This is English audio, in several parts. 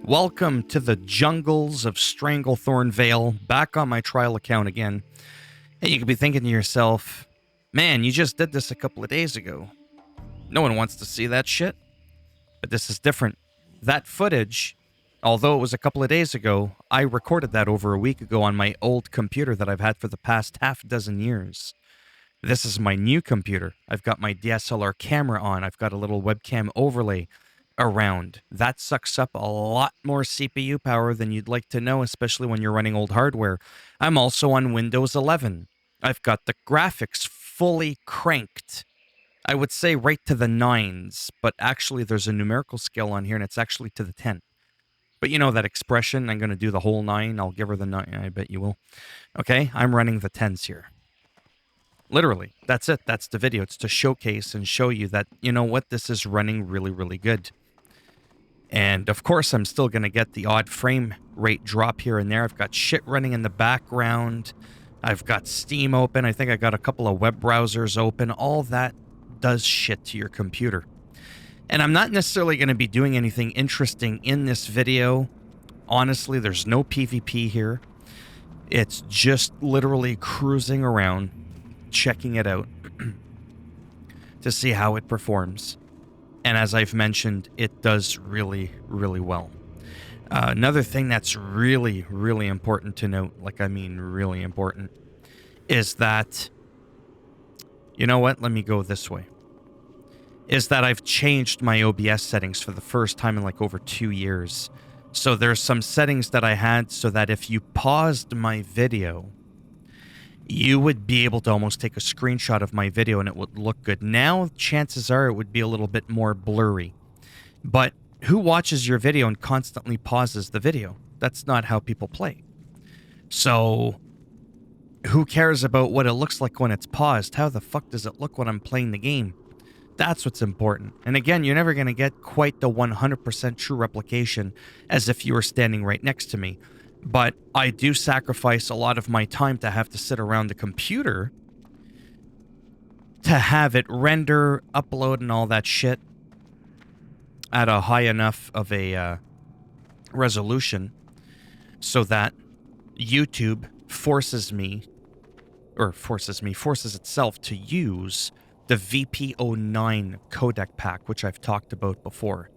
Welcome to the jungles of Stranglethorn Vale, back on my trial account again. And you could be thinking to yourself, man, you just did this a couple of days ago. No one wants to see that shit. But this is different. That footage, although it was a couple of days ago, I recorded that over a week ago on my old computer that I've had for the past half dozen years. This is my new computer. I've got my DSLR camera on. I've got a little webcam overlay around. That sucks up a lot more CPU power than you'd like to know, especially when you're running old hardware. I'm also on Windows 11. I've got the graphics fully cranked. I would say right to the 9s, but actually there's a numerical scale on here and it's actually to the 10. But you know that expression, I'm going to do the whole 9, I'll give her the 9, I bet you will. Okay, I'm running the 10s here. Literally, that's it. That's the video. It's to showcase and show you that, you know what, this is running really, really good. And of course, I'm still going to get the odd frame rate drop here and there. I've got shit running in the background. I've got Steam open. I think I got a couple of web browsers open. All that does shit to your computer. And I'm not necessarily going to be doing anything interesting in this video. Honestly, there's no PvP here. It's just literally cruising around, checking it out to see how it performs. And as I've mentioned, it does really, really well. Another thing that's really, really important to note, really important, is that, you know what, let me go this way, is that I've changed my OBS settings for the first time in like over 2 years. So there's some settings that I had so that if you paused my video, you would be able to almost take a screenshot of my video and it would look good. Now, chances are it would be a little bit more blurry. But who watches your video and constantly pauses the video? That's not how people play. So, who cares about what it looks like when it's paused? How the fuck does it look when I'm playing the game? That's what's important. And again, you're never going to get quite the 100% true replication as if you were standing right next to me. But I do sacrifice a lot of my time to have to sit around the computer to have it render, upload, and all that shit at a high enough of a resolution so that YouTube forces itself to use the VP09 codec pack, which I've talked about before.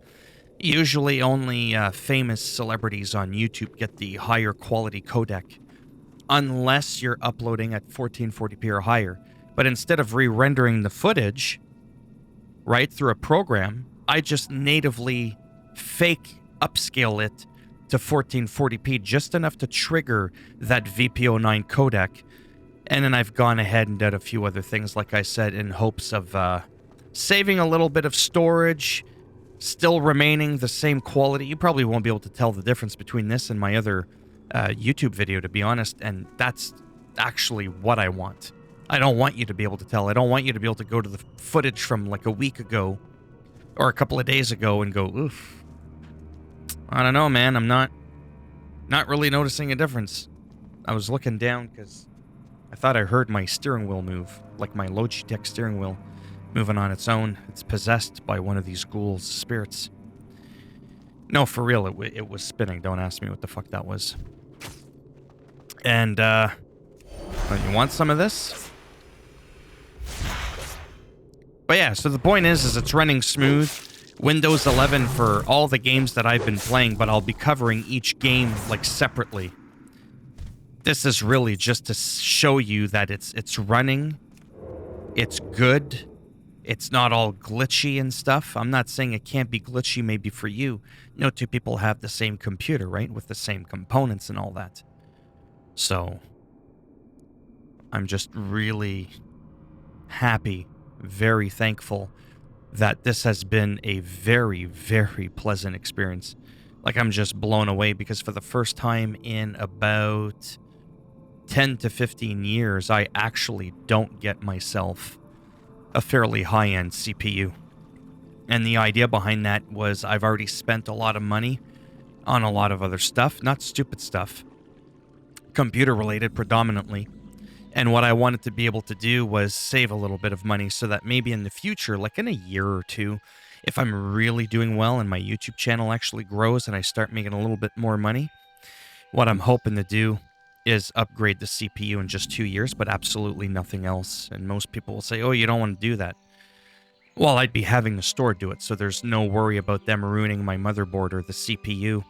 Usually only famous celebrities on YouTube get the higher quality codec, unless you're uploading at 1440p or higher. But instead of re-rendering the footage, right, through a program, I just natively fake upscale it to 1440p, just enough to trigger that VP09 codec. And then I've gone ahead and done a few other things, like I said, in hopes of saving a little bit of storage, still remaining the same quality. You probably won't be able to tell the difference between this and my other YouTube video, to be honest, and that's actually what I want. I don't want you to be able to tell. I don't want you to be able to go to the footage from like a week ago or a couple of days ago and go, oof, I don't know, man, I'm not really noticing a difference. I was looking down because I thought I heard my steering wheel move, like my Logitech steering wheel moving on its own. It's possessed by one of these ghouls' spirits. No, for real, it was spinning. Don't ask me what the fuck that was. And, you want some of this? But yeah, so the point is it's running smooth. Windows 11 for all the games that I've been playing, but I'll be covering each game, like, separately. This is really just to show you that it's running, it's good, it's not all glitchy and stuff. I'm not saying it can't be glitchy maybe for you. No two people have the same computer, right? With the same components and all that. So, I'm just really happy, very thankful that this has been a very, very pleasant experience. Like, I'm just blown away because for the first time in about 10 to 15 years, I actually don't get myself a fairly high-end CPU. And the idea behind that was I've already spent a lot of money on a lot of other stuff, not stupid stuff, computer-related predominantly. And what I wanted to be able to do was save a little bit of money so that maybe in the future, like in a year or two, If I'm really doing well and my YouTube channel actually grows and I start making a little bit more money, what I'm hoping to do is upgrade the CPU in just 2 years, but absolutely nothing else. And most people will say, oh, you don't want to do that. Well, I'd be having the store do it, so there's no worry about them ruining my motherboard or the CPU.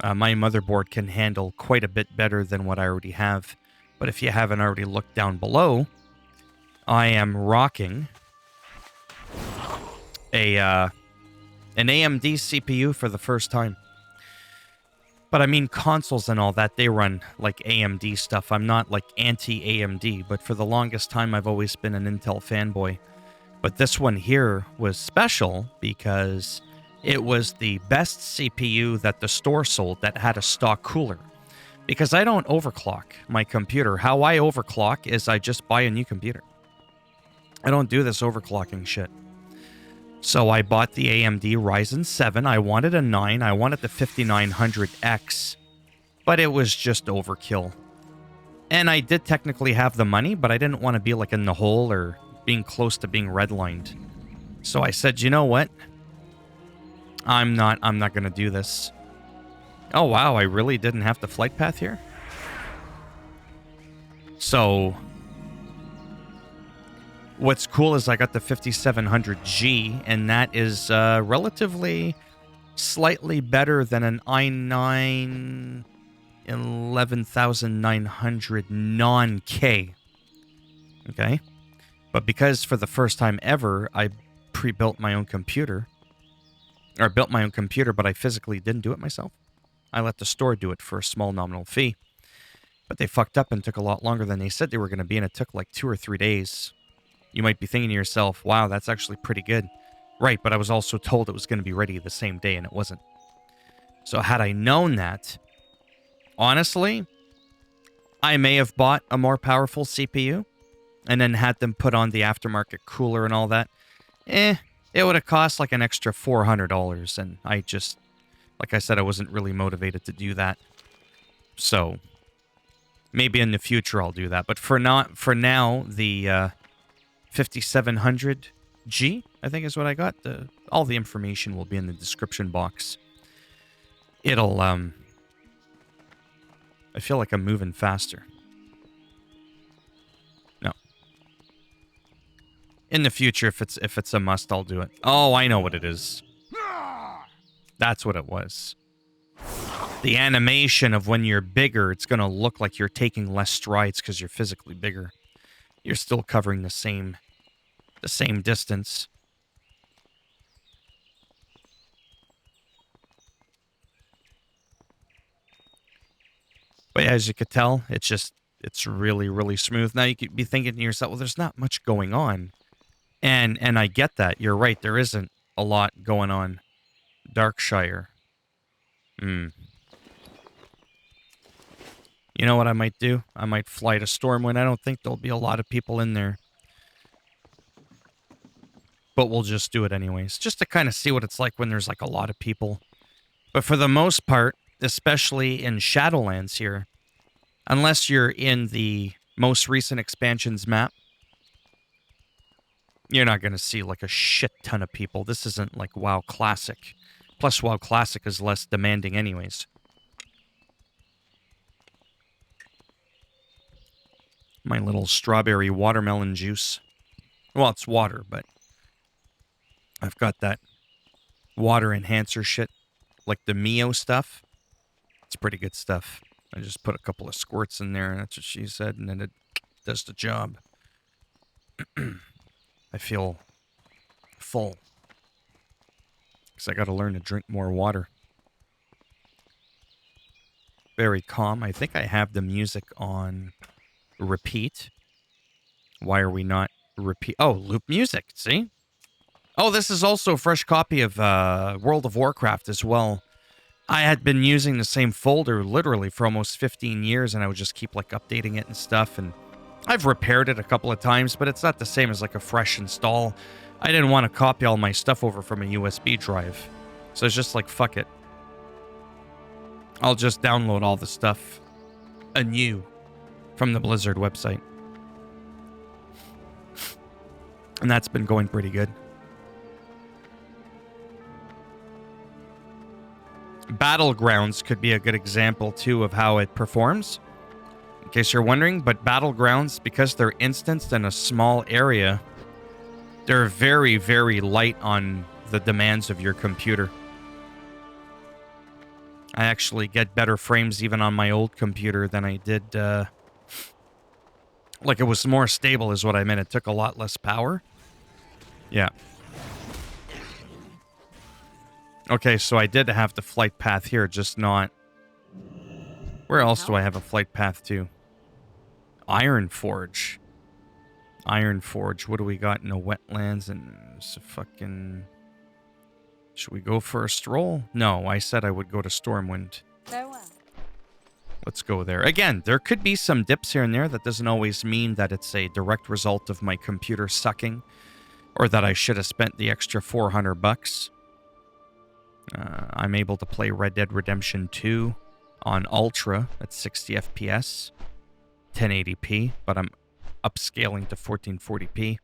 My motherboard can handle quite a bit better than what I already have. But if you haven't already looked down below, I am rocking an AMD CPU for the first time. But I mean, consoles and all that, they run like AMD stuff. I'm not like anti-AMD, but for the longest time, I've always been an Intel fanboy. But this one here was special because it was the best CPU that the store sold that had a stock cooler. Because I don't overclock my computer. How I overclock is I just buy a new computer. I don't do this overclocking shit. So I bought the AMD Ryzen 7. I wanted a 9. I wanted the 5900X. But it was just overkill. And I did technically have the money, but I didn't want to be like in the hole or being close to being redlined. So I said, you know what? I'm not going to do this. Oh, wow, I really didn't have the flight path here? So what's cool is I got the 5700G, and that is relatively slightly better than an i9 11900 non-K. Okay? But because for the first time ever, I pre-built my own computer, or built my own computer, but I physically didn't do it myself. I let the store do it for a small nominal fee. But they fucked up and took a lot longer than they said they were going to be, and it took like 2 or 3 days. You might be thinking to yourself, wow, that's actually pretty good. Right, but I was also told it was going to be ready the same day, and it wasn't. So had I known that, honestly, I may have bought a more powerful CPU and then had them put on the aftermarket cooler and all that. It would have cost like an extra $400, and I just, like I said, I wasn't really motivated to do that. So maybe in the future I'll do that. But for now, the 5700G, I think is what I got. All the information will be in the description box. It'll, I feel like I'm moving faster. No. In the future, if it's a must, I'll do it. Oh, I know what it is. That's what it was. The animation of when you're bigger, it's going to look like you're taking less strides because you're physically bigger. You're still covering the same distance. But as you could tell, it's really, really smooth. Now you could be thinking to yourself, well, there's not much going on. And I get that. You're right. There isn't a lot going on. Darkshire. You know what I might do? I might fly to Stormwind. I don't think there'll be a lot of people in there. But we'll just do it anyways. Just to kind of see what it's like when there's like a lot of people. But for the most part, especially in Shadowlands here, unless you're in the most recent expansions map, you're not going to see like a shit ton of people. This isn't like WoW Classic. Plus, WoW Classic is less demanding anyways. My little strawberry watermelon juice. Well, it's water, but I've got that water enhancer shit, like the Mio stuff. It's pretty good stuff. I just put a couple of squirts in there, and that's what she said, and then it does the job. I feel full. Because I got to learn to drink more water. Very calm. I think I have the music on repeat. Why are we not repeat? Oh, loop music. See? Oh, this is also a fresh copy of World of Warcraft as well. I had been using the same folder literally for almost 15 years, and I would just keep like updating it and stuff. And I've repaired it a couple of times, but it's not the same as like a fresh install. I didn't want to copy all my stuff over from a USB drive. So it's just like, fuck it. I'll just download all the stuff anew from the Blizzard website. And that's been going pretty good. Battlegrounds could be a good example, too, of how it performs. In case you're wondering, but Battlegrounds, because they're instanced in a small area, they're very, very light on the demands of your computer. I actually get better frames even on my old computer than I did, like, it was more stable is what I meant. It took a lot less power. Yeah. Okay, so I did have the flight path here, just not... Where else do I have a flight path to? Iron Forge. Iron Forge. What do we got in the wetlands? And it's a fucking... Should we go for a stroll? No, I said I would go to Stormwind. Farewell. Let's go there. Again, there could be some dips here and there. That doesn't always mean that it's a direct result of my computer sucking, or that I should have spent the extra $400. I'm able to play Red Dead Redemption 2 on Ultra at 60 FPS, 1080p, but I'm upscaling to 1440p.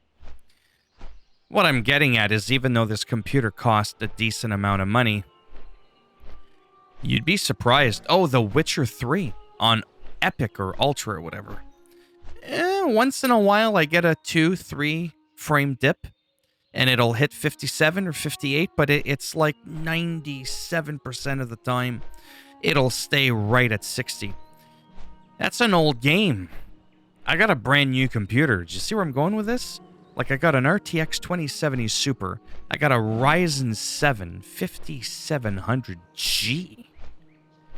What I'm getting at is, even though this computer cost a decent amount of money, you'd be surprised. Oh, The Witcher 3 on Epic or Ultra or whatever. Once in a while, I get a 2-3 frame dip, and it'll hit 57 or 58, but it's like 97% of the time, it'll stay right at 60. That's an old game. I got a brand new computer. Do you see where I'm going with this? Like, I got an RTX 2070 Super. I got a Ryzen 7 5700G.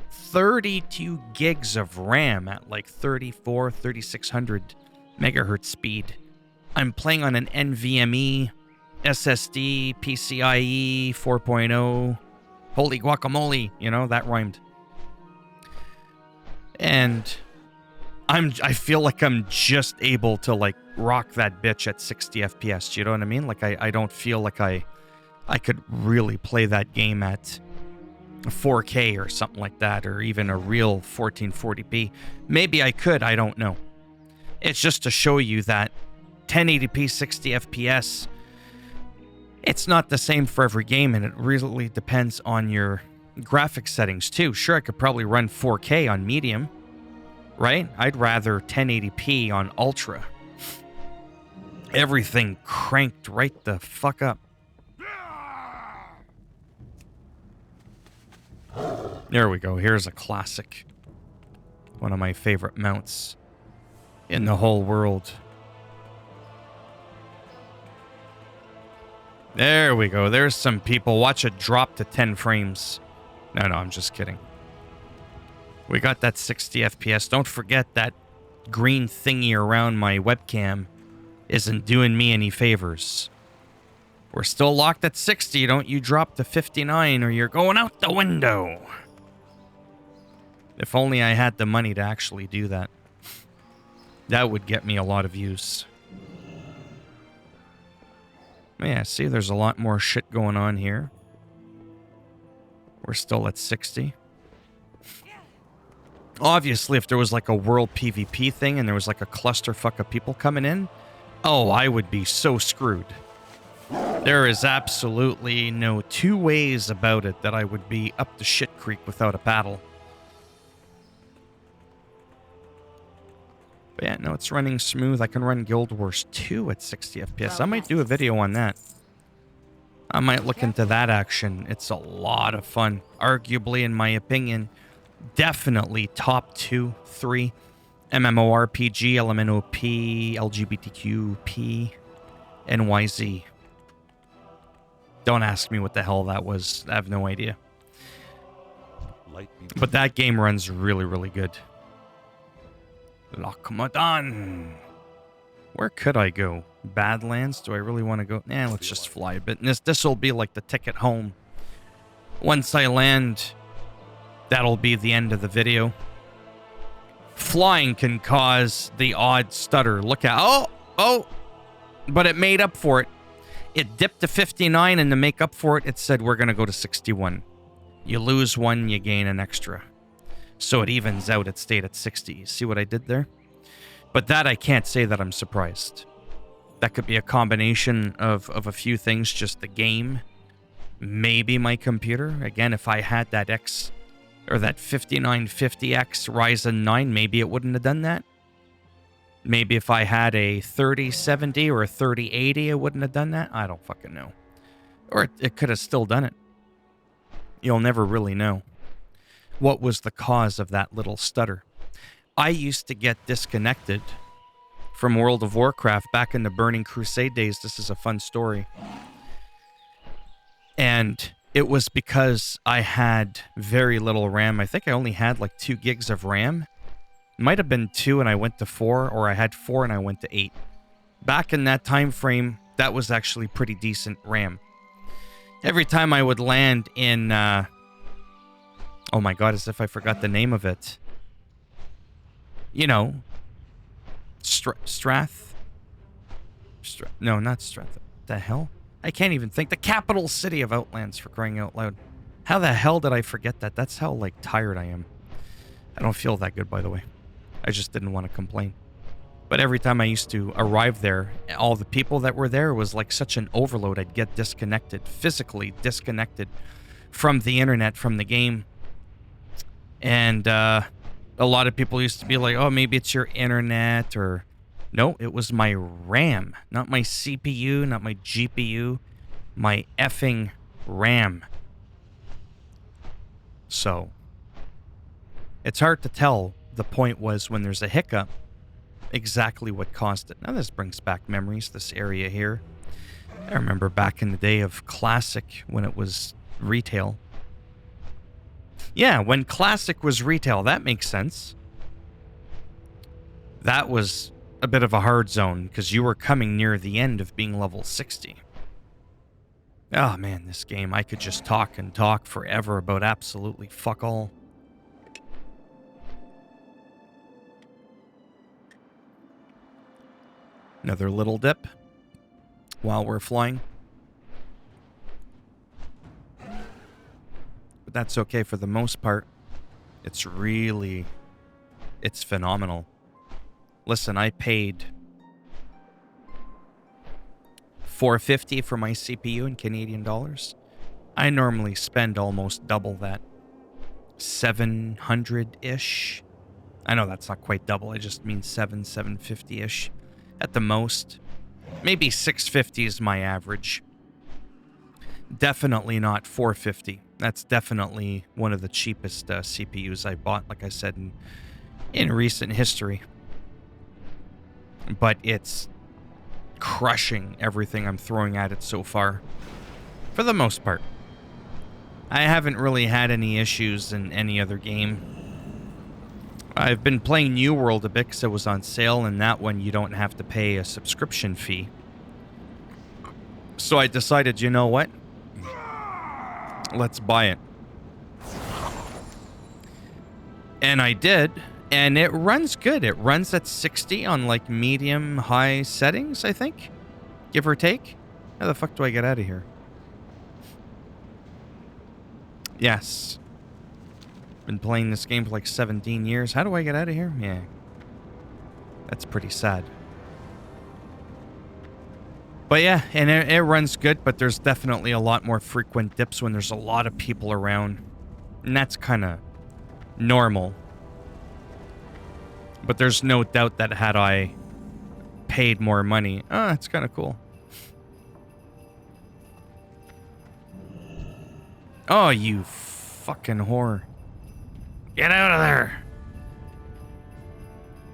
32 gigs of RAM at like 3600 megahertz speed. I'm playing on an NVMe SSD PCIe 4.0. Holy guacamole, you know, that rhymed. And I feel like I'm just able to like rock that bitch at 60 FPS. Do you know what I mean? Like I don't feel like I could really play that game at 4K or something like that, or even a real 1440p. Maybe I could, I don't know. It's just to show you that 1080p 60 FPS, it's not the same for every game, and it really depends on your graphics settings too. Sure, I could probably run 4K on medium, right? I'd rather 1080p on ultra. Everything cranked right the fuck up. There we go. Here's a classic. One of my favorite mounts in the whole world. There we go. There's some people. Watch it drop to 10 frames. No, I'm just kidding. We got that 60 FPS. Don't forget that green thingy around my webcam isn't doing me any favors. We're still locked at 60. Don't you drop to 59 or you're going out the window. If only I had the money to actually do that. That would get me a lot of views. Yeah, see, there's a lot more shit going on here. We're still at 60. Obviously, if there was like a world PvP thing and there was like a clusterfuck of people coming in, oh, I would be so screwed. There is absolutely no two ways about it that I would be up the shit creek without a paddle. But yeah, no, it's running smooth. I can run Guild Wars 2 at 60 FPS. I might do a video on that. I might look into that action. It's a lot of fun. Arguably, in my opinion, definitely top 2, 3 MMORPG, LMNOP, LGBTQP, NYZ. Don't ask me what the hell that was. I have no idea. But that game runs really, really good. Lockmadan. Where could I go? Badlands? Do I really want to go? Let's just fly a bit. And this will be like the ticket home. Once I land, that'll be the end of the video. Flying can cause the odd stutter. Look at... Oh! But it made up for it. It dipped to 59, and to make up for it, it said we're going to go to 61. You lose one, you gain an extra. So it evens out. It stayed at 60. You see what I did there? But that, I can't say that I'm surprised. That could be a combination of a few things. Just the game Maybe my computer. Again, if I had that or that 5950X Ryzen 9, maybe it wouldn't have done that. Maybe if I had a 3070 or a 3080, it wouldn't have done that. I don't fucking know. Or it could have still done it. You'll never really know what was the cause of that little stutter. I used to get disconnected from World of Warcraft back in the Burning Crusade days. This is a fun story. And it was because I had very little RAM. I think I only had like 2 gigs of RAM. Might have been 2 and I went to 4, or I had 4 and I went to 8. Back in that time frame, that was actually pretty decent RAM. Every time I would land in, oh my god, as if I forgot the name of it. You know, Strath? No, not Strath. The hell? I can't even think. The capital city of Outlands, for crying out loud. How the hell did I forget that? That's how, like, tired I am. I don't feel that good, by the way. I just didn't want to complain. But every time I used to arrive there, all the people that were there was like such an overload. I'd get disconnected, physically disconnected from the internet, from the game. And a lot of people used to be like, oh, maybe it's your internet, or... No, it was my RAM, not my CPU, not my GPU, my effing RAM. So, it's hard to tell. The point was, when there's a hiccup, exactly what caused it. Now this brings back memories, this area here. I remember back in the day of Classic, when it was retail. Yeah, when Classic was retail, that makes sense. That was a bit of a hard zone, because you were coming near the end of being level 60. Oh man, this game, I could just talk and talk forever about absolutely fuck all. Another little dip while we're flying. But that's okay for the most part. It's phenomenal. Listen, I paid $450 for my CPU in Canadian dollars. I normally spend almost double that. 700-ish. I know that's not quite double. I just mean 750-ish. At the most. Maybe 650 is my average. Definitely not 450. That's definitely one of the cheapest CPUs I bought, like I said, in recent history. But it's crushing everything I'm throwing at it so far. For the most part. I haven't really had any issues in any other game. I've been playing New World a bit because it was on sale, and that one you don't have to pay a subscription fee. So I decided, you know what? Let's buy it. And I did, and it runs good. It runs at 60 on like medium high settings, I think. Give or take. How the fuck do I get out of here? Yes. Been playing this game for like 17 years. How do I get out of here? Yeah. That's pretty sad. But yeah, and it runs good, but there's definitely a lot more frequent dips when there's a lot of people around. And that's kind of normal. But there's no doubt that had I paid more money... Oh, it's kind of cool. Oh, you fucking whore. Get out of there.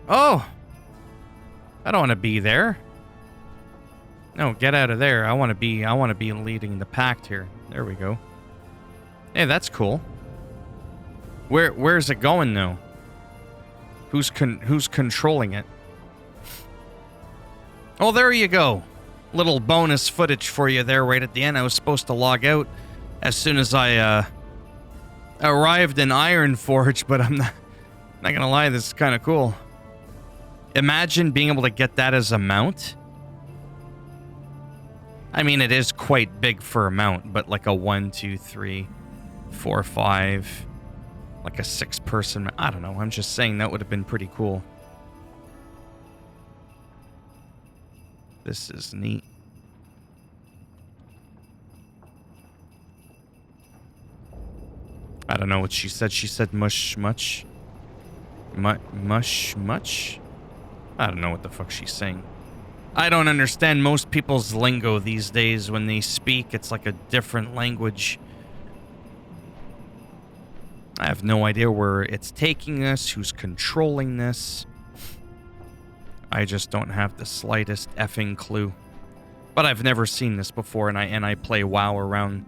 Oh. I don't want to be there. No, get out of there. I want to be leading the pack here. There we go. Hey, that's cool. Where's it going though? Who's controlling it? Oh, there you go. Little bonus footage for you there right at the end. I was supposed to log out as soon as I arrived in Ironforge, but I'm not gonna lie, this is kind of cool. Imagine being able to get that as a mount. I mean, it is quite big for a mount, but like a 1, 2, 3, 4, 5, like a 6-person. I don't know. I'm just saying that would have been pretty cool. This is neat. don't know what she said. She said mush much. Mush much? I don't know what the fuck she's saying. I don't understand most people's lingo these days when they speak. It's like a different language. I have no idea where it's taking us, who's controlling this. I just don't have the slightest effing clue. But I've never seen this before, and I play WoW around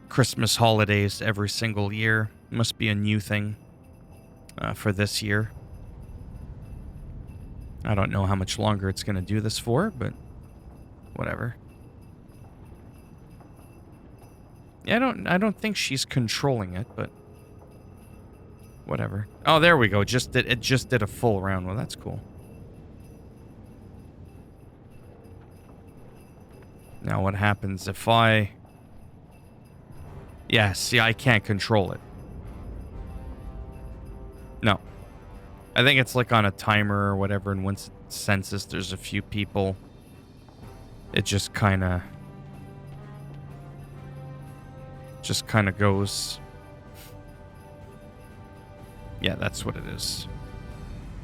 Christmas holidays every single year. Must be a new thing for this year. I don't know how much longer it's going to do this for, but whatever. Yeah, I don't think she's controlling it, but whatever. Oh, there we go. It just did a full round. Well, that's cool. Now what happens if I... Yeah, see, I can't control it. No. I think it's like on a timer or whatever, and once it senses there's a few people, it just kind of goes. Yeah, that's what it is.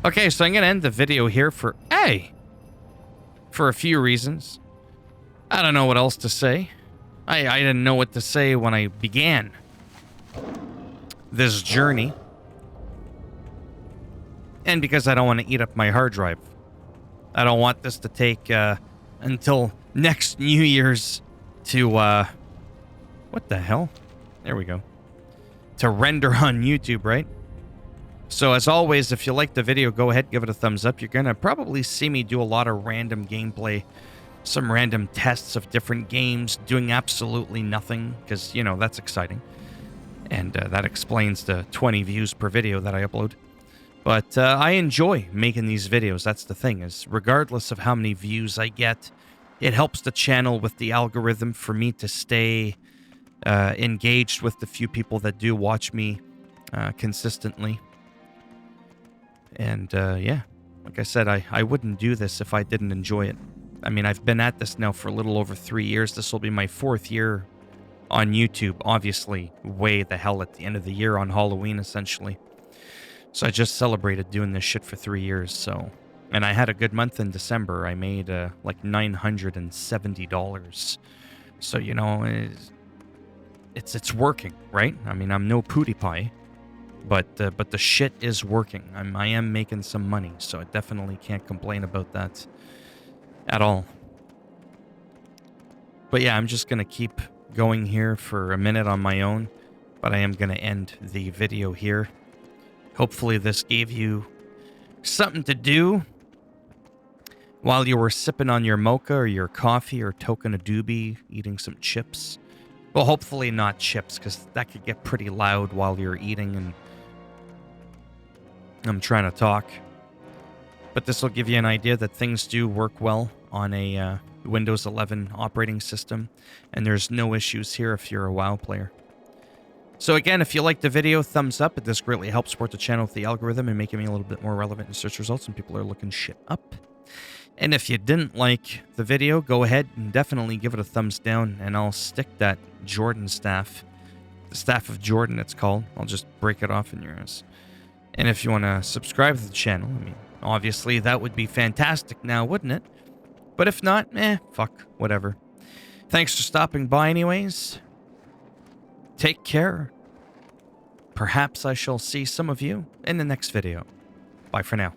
Okay, so I'm going to end the video here for a few reasons. I don't know what else to say. I didn't know what to say when I began this journey. And because I don't want to eat up my hard drive. I don't want this to take until next New Year's to, what the hell? There we go. To render on YouTube, right? So as always, if you like the video, go ahead, give it a thumbs up. You're going to probably see me do a lot of random gameplay, some random tests of different games, doing absolutely nothing, because, you know, that's exciting. And that explains the 20 views per video that I upload. But I enjoy making these videos. That's the thing, is regardless of how many views I get, it helps the channel with the algorithm for me to stay engaged with the few people that do watch me consistently. And yeah, like I said, I wouldn't do this if I didn't enjoy it. I mean, I've been at this now for a little over 3 years. This will be my 4th year on YouTube. Obviously, way the hell at the end of the year on Halloween, essentially. So I just celebrated doing this shit for 3 years, so... And I had a good month in December. I made, like, $970. So, you know, it's working, right? I mean, I'm no PewDiePie, but the shit is working. I am making some money, so I definitely can't complain about that at all. But yeah, I'm just going to keep going here for a minute on my own, but I am going to end the video here. Hopefully this gave you something to do while you were sipping on your mocha or your coffee or toking a doobie, eating some chips. Well, hopefully not chips, because that could get pretty loud while you're eating and I'm trying to talk. But this will give you an idea that things do work well on a Windows 11 operating system, and there's no issues here if you're a WoW player. So again, if you liked the video, thumbs up. This greatly helps support the channel with the algorithm and making me a little bit more relevant in search results when people are looking shit up. And if you didn't like the video, go ahead and definitely give it a thumbs down, and I'll stick that Jordan staff, the Staff of Jordan it's called. I'll just break it off in your ass. And if you want to subscribe to the channel, I mean, obviously that would be fantastic now, wouldn't it? But if not, fuck, whatever. Thanks for stopping by anyways. Take care. Perhaps I shall see some of you in the next video. Bye for now.